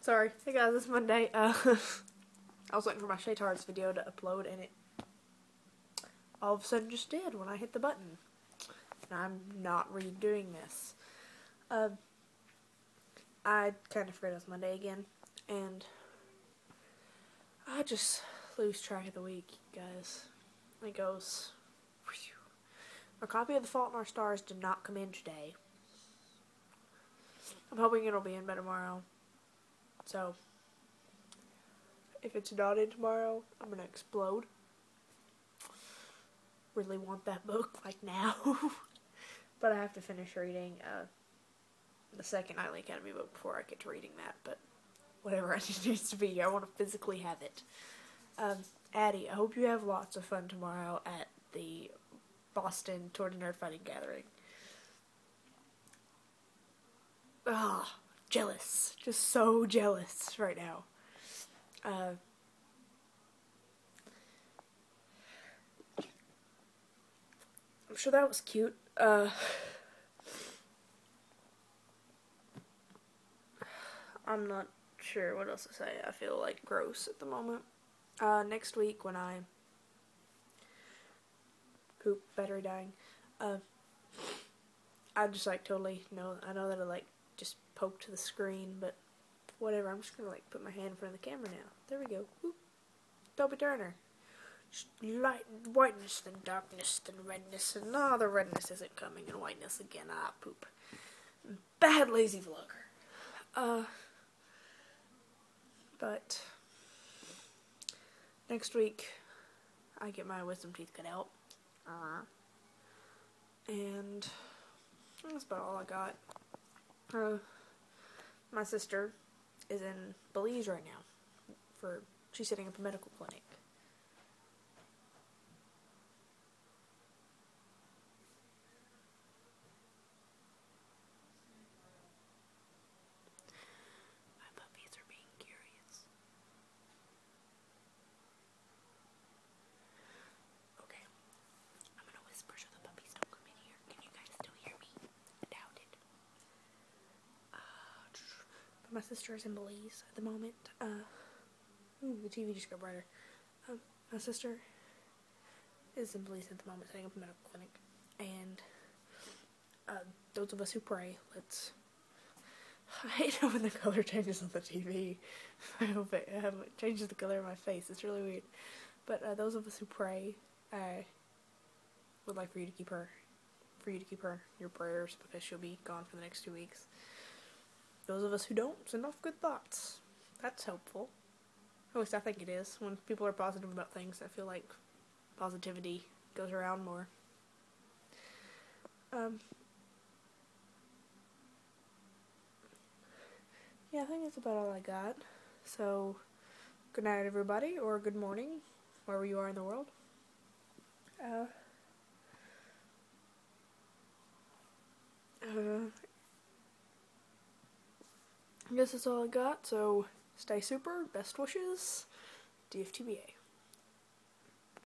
Sorry. Hey guys, it's Monday. I was waiting for my Shaytards video to upload, and it all of a sudden just did when I hit the button. And I'm not redoing this. I kind of forgot it was Monday again, and I just lose track of the week, guys. It goes. Whew. My copy of The Fault in Our Stars did not come in today. I'm hoping it'll be in by tomorrow. So, if it's not in tomorrow, I'm gonna explode. Really want that book, like, now. But I have to finish reading the second Nightly Academy book before I get to reading that. But whatever it needs to be, I want to physically have it. Addie, I hope you have lots of fun tomorrow at the Boston Tour de Nerd Fighting Gathering. Ah, jealous. Just so jealous right now. I'm sure that was cute. I'm not sure what else to say. I feel like gross at the moment. Next week when I poop, battery dying, I just like totally know, I know that I like just poked the screen, but whatever, I'm just gonna like put my hand in front of the camera now. There we go. Whoop. Toby Turner. Just light, whiteness, then darkness, then redness, and the redness isn't coming, and whiteness again. Poop. Bad lazy vlogger. But next week I get my wisdom teeth cut out. And that's about all I got. My sister is in Belize right now. She's setting up a medical clinic. My puppies are being curious. Okay. I'm gonna whisper so the puppies don't come in here. Can you guys still hear me? I doubt it. But my sister is in Belize at the moment. The TV just got brighter. My sister is in Belize at the moment, setting up a medical clinic. And those of us who pray, I hate it when the color changes on the TV. I hope it changes the color of my face. It's really weird. But those of us who pray, I would like for you to keep her in your prayers, because she'll be gone for the next 2 weeks. Those of us who don't, send off good thoughts. That's helpful. At least I think it is. When people are positive about things, I feel like positivity goes around more. Yeah, I think that's about all I got. So, good night, everybody, or good morning, wherever you are in the world. I guess that's all I got, so stay super, best wishes, DFTBA.